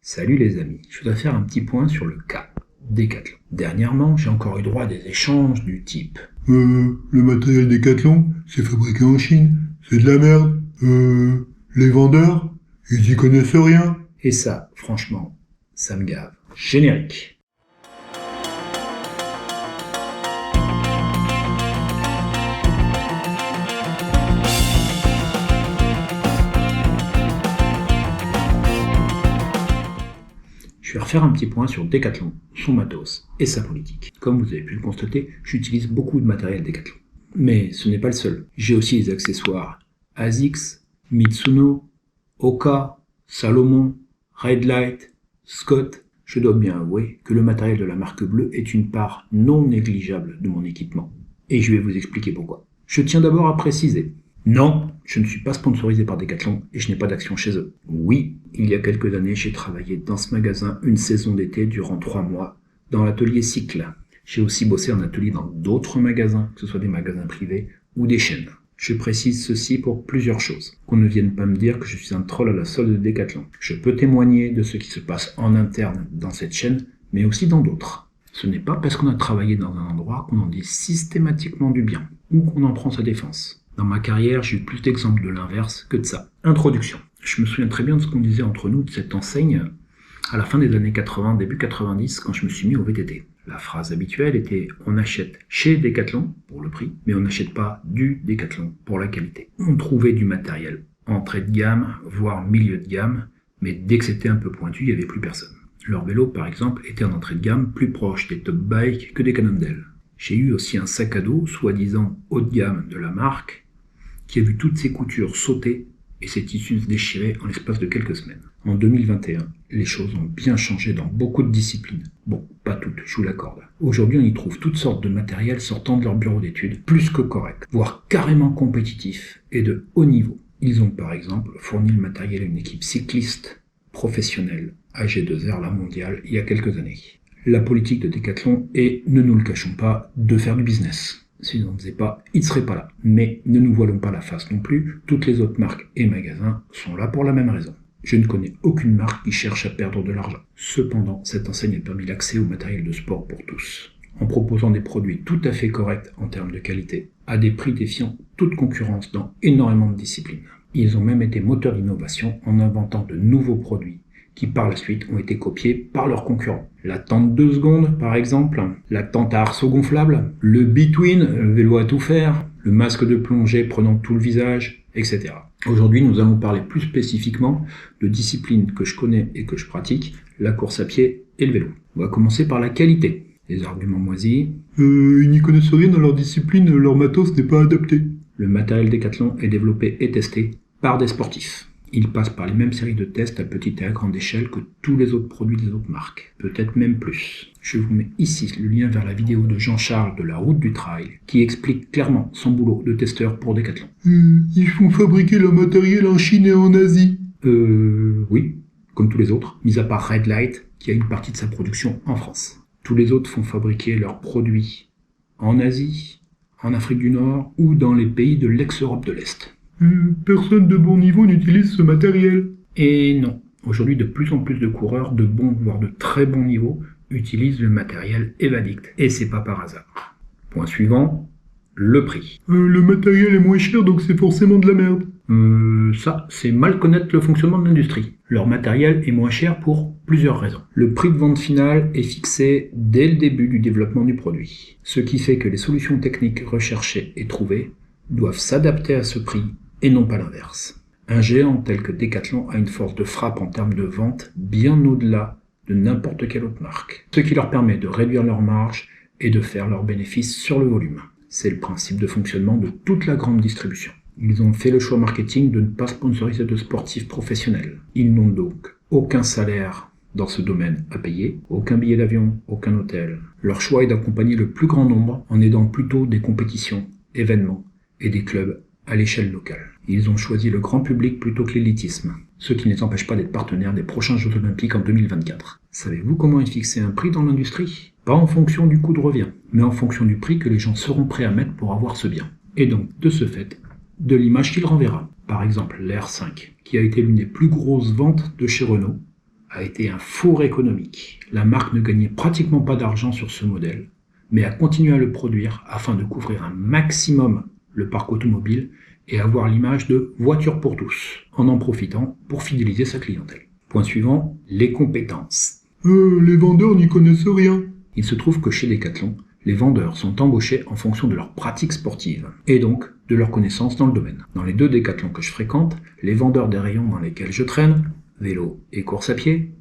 Salut les amis, je voudrais faire un petit point sur le cas Decathlon. Dernièrement, j'ai encore eu droit à des échanges du type Le matériel Decathlon, c'est fabriqué en Chine, c'est de la merde. Les vendeurs, ils y connaissent rien. et ça, franchement, ça me gave. Générique. Je vais refaire un petit point sur Decathlon, son matos et sa politique. Comme vous avez pu le constater, j'utilise beaucoup de matériel Decathlon. Mais ce n'est pas le seul. J'ai aussi les accessoires ASICS, Mitsuno, Oka, Salomon, Red Light, Scott. Je dois bien avouer que le matériel de la marque bleue est une part non négligeable de mon équipement. Et je vais vous expliquer pourquoi. Je tiens d'abord à préciser. Non, je ne suis pas sponsorisé par Decathlon et je n'ai pas d'action chez eux. Oui, il y a quelques années, j'ai travaillé dans ce magasin une saison d'été durant 3 mois, dans l'atelier Cycle. J'ai aussi bossé en atelier dans d'autres magasins, que ce soit des magasins privés ou des chaînes. Je précise ceci pour plusieurs choses. Qu'on ne vienne pas me dire que je suis un troll à la solde de Decathlon. Je peux témoigner de ce qui se passe en interne dans cette chaîne, mais aussi dans d'autres. Ce n'est pas parce qu'on a travaillé dans un endroit qu'on en dit systématiquement du bien, ou qu'on en prend sa défense. Dans ma carrière, j'ai eu plus d'exemples de l'inverse que de ça. Introduction. Je me souviens très bien de ce qu'on disait entre nous de cette enseigne à la fin des années 80, début 90, quand je me suis mis au VTT. La phrase habituelle était « on achète chez Decathlon pour le prix, mais on n'achète pas du Decathlon pour la qualité ». On trouvait du matériel entrée de gamme, voire milieu de gamme, mais dès que c'était un peu pointu, il n'y avait plus personne. Leur vélo, par exemple, était en entrée de gamme plus proche des top bikes que des Cannondale. J'ai eu aussi un sac à dos, soi-disant haut de gamme de la marque, qui a vu toutes ses coutures sauter et ses tissus se déchirer en l'espace de quelques semaines. En 2021, les choses ont bien changé dans beaucoup de disciplines. Bon, pas toutes, je vous l'accorde. Aujourd'hui, on y trouve toutes sortes de matériel sortant de leur bureau d'études, plus que correct, voire carrément compétitif et de haut niveau. Ils ont par exemple fourni le matériel à une équipe cycliste professionnelle, AG2R la mondiale, il y a quelques années. La politique de Decathlon est, ne nous le cachons pas, de faire du business. S'ils n'en faisaient pas, ils ne seraient pas là. Mais ne nous voilons pas la face non plus, toutes les autres marques et magasins sont là pour la même raison. Je ne connais aucune marque qui cherche à perdre de l'argent. Cependant, cette enseigne a permis l'accès au matériel de sport pour tous, en proposant des produits tout à fait corrects en termes de qualité, à des prix défiant toute concurrence dans énormément de disciplines. Ils ont même été moteurs d'innovation en inventant de nouveaux produits qui par la suite ont été copiés par leurs concurrents. La tente 2 secondes, par exemple, la tente à arceau gonflable, le Between, le vélo à tout faire, le masque de plongée prenant tout le visage, etc. Aujourd'hui, nous allons parler plus spécifiquement de disciplines que je connais et que je pratique, la course à pied et le vélo. On va commencer par la qualité. Les arguments moisis. Ils n'y connaissent rien dans leur discipline, leur matos n'est pas adapté. Le matériel Decathlon est développé et testé par des sportifs. Il passe par les mêmes séries de tests à petite et à grande échelle que tous les autres produits des autres marques, peut-être même plus. Je vous mets ici le lien vers la vidéo de Jean-Charles de la Route du Trail qui explique clairement son boulot de testeur pour Decathlon. Ils font fabriquer leur matériel en Chine et en Asie. Oui, comme tous les autres, mis à part Red Light qui a une partie de sa production en France. Tous les autres font fabriquer leurs produits en Asie, en Afrique du Nord ou dans les pays de l'ex-Europe de l'Est. Personne de bon niveau n'utilise ce matériel. Et non, aujourd'hui de plus en plus de coureurs de bon voire de très bon niveau utilisent le matériel Evadict. Et c'est pas par hasard. Point suivant, le prix. Le matériel est moins cher donc c'est forcément de la merde. Ça, c'est mal connaître le fonctionnement de l'industrie. Leur matériel est moins cher pour plusieurs raisons. Le prix de vente final est fixé dès le début du développement du produit. Ce qui fait que les solutions techniques recherchées et trouvées doivent s'adapter à ce prix et non pas l'inverse. Un géant tel que Decathlon a une force de frappe en termes de vente bien au-delà de n'importe quelle autre marque, ce qui leur permet de réduire leurs marges et de faire leurs bénéfices sur le volume. C'est le principe de fonctionnement de toute la grande distribution. Ils ont fait le choix marketing de ne pas sponsoriser de sportifs professionnels. Ils n'ont donc aucun salaire dans ce domaine à payer, aucun billet d'avion, aucun hôtel. Leur choix est d'accompagner le plus grand nombre en aidant plutôt des compétitions, événements et des clubs à l'échelle locale. Ils ont choisi le grand public plutôt que l'élitisme, ce qui ne les empêche pas d'être partenaires des prochains Jeux Olympiques en 2024. Savez-vous comment est fixé un prix dans l'industrie ? Pas en fonction du coût de revient, mais en fonction du prix que les gens seront prêts à mettre pour avoir ce bien. Et donc, de ce fait, de l'image qu'il renverra. Par exemple, l'R5, qui a été l'une des plus grosses ventes de chez Renault, a été un four économique. La marque ne gagnait pratiquement pas d'argent sur ce modèle, mais a continué à le produire afin de couvrir un maximum le parc automobile et avoir l'image de voiture pour tous, en profitant pour fidéliser sa clientèle. Point suivant, les compétences. Les vendeurs n'y connaissent rien. Il se trouve que chez Decathlon, les vendeurs sont embauchés en fonction de leurs pratiques sportives, et donc de leurs connaissances dans le domaine. Dans les 2 Decathlons que je fréquente, les vendeurs des rayons dans lesquels je traîne, vélo et course à pied,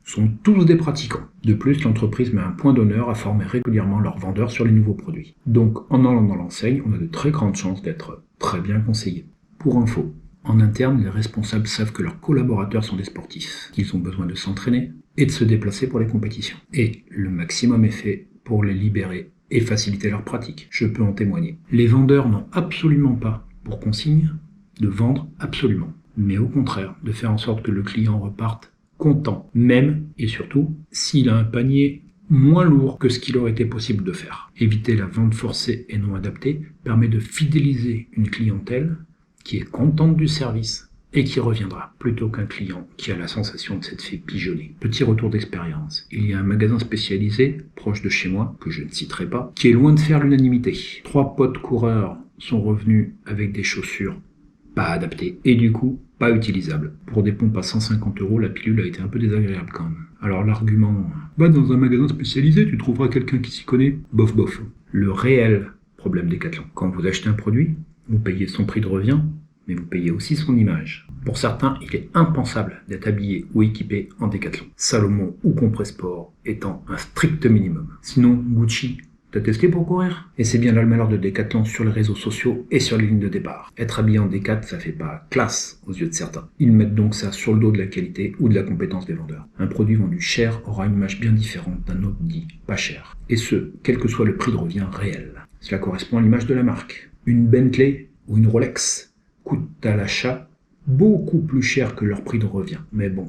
sont tous des pratiquants. De plus, l'entreprise met un point d'honneur à former régulièrement leurs vendeurs sur les nouveaux produits. Donc, en allant dans l'enseigne, on a de très grandes chances d'être très bien conseillé. Pour info, en interne, les responsables savent que leurs collaborateurs sont des sportifs, qu'ils ont besoin de s'entraîner et de se déplacer pour les compétitions. Et le maximum est fait pour les libérer et faciliter leur pratique. Je peux en témoigner. Les vendeurs n'ont absolument pas pour consigne de vendre absolument, mais au contraire, de faire en sorte que le client reparte content, même et surtout s'il a un panier moins lourd que ce qu'il aurait été possible de faire. Éviter la vente forcée et non adaptée permet de fidéliser une clientèle qui est contente du service et qui reviendra, plutôt qu'un client qui a la sensation de s'être fait pigeonner. Petit retour d'expérience. Il y a un magasin spécialisé, proche de chez moi, que je ne citerai pas, qui est loin de faire l'unanimité. 3 potes coureurs sont revenus avec des chaussures pas adaptées et du coup pas utilisables. Pour des pompes à 150 €, la pilule a été un peu désagréable quand même. Alors l'argument « va dans un magasin spécialisé, tu trouveras quelqu'un qui s'y connaît », bof bof. Le réel problème Decathlon, quand vous achetez un produit, vous payez son prix de revient, mais vous payez aussi son image. Pour certains, il est impensable d'être habillé ou équipé en Decathlon. Salomon ou Compressport étant un strict minimum. Sinon, Gucci, t'as testé pour courir? Et c'est bien là le malheur de Decathlon sur les réseaux sociaux et sur les lignes de départ. Être habillé en Decat, ça fait pas classe aux yeux de certains. Ils mettent donc ça sur le dos de la qualité ou de la compétence des vendeurs. Un produit vendu cher aura une image bien différente d'un autre dit pas cher. Et ce, quel que soit le prix de revient réel. Cela correspond à l'image de la marque. Une Bentley ou une Rolex coûtent à l'achat beaucoup plus cher que leur prix de revient. Mais bon,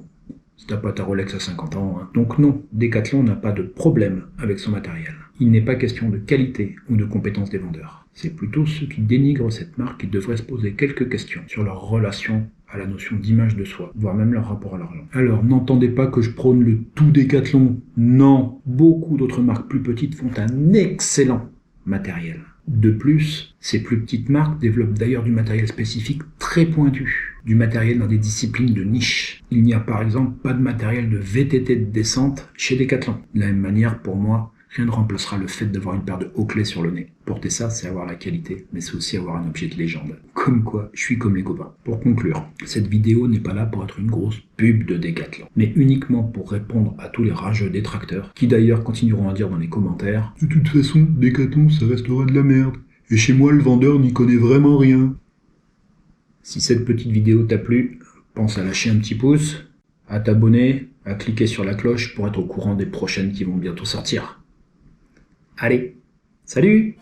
si t'as pas ta Rolex à 50 ans, hein. Donc non, Decathlon n'a pas de problème avec son matériel. Il n'est pas question de qualité ou de compétence des vendeurs. C'est plutôt ceux qui dénigrent cette marque qui devraient se poser quelques questions sur leur relation à la notion d'image de soi, voire même leur rapport à l'argent. Alors, n'entendez pas que je prône le tout Decathlon. Non, beaucoup d'autres marques plus petites font un excellent matériel. De plus, ces plus petites marques développent d'ailleurs du matériel spécifique très pointu, du matériel dans des disciplines de niche. Il n'y a par exemple pas de matériel de VTT de descente chez Decathlon. De la même manière, pour moi, rien ne remplacera le fait d'avoir une paire de hauts clés sur le nez. Porter ça, c'est avoir la qualité, mais c'est aussi avoir un objet de légende. Comme quoi, je suis comme les copains. Pour conclure, cette vidéo n'est pas là pour être une grosse pub de Decathlon, mais uniquement pour répondre à tous les rageux détracteurs, qui d'ailleurs continueront à dire dans les commentaires « De toute façon, Decathlon, ça restera de la merde. Et chez moi, le vendeur n'y connaît vraiment rien. » Si cette petite vidéo t'a plu, pense à lâcher un petit pouce, à t'abonner, à cliquer sur la cloche pour être au courant des prochaines qui vont bientôt sortir. Allez, salut!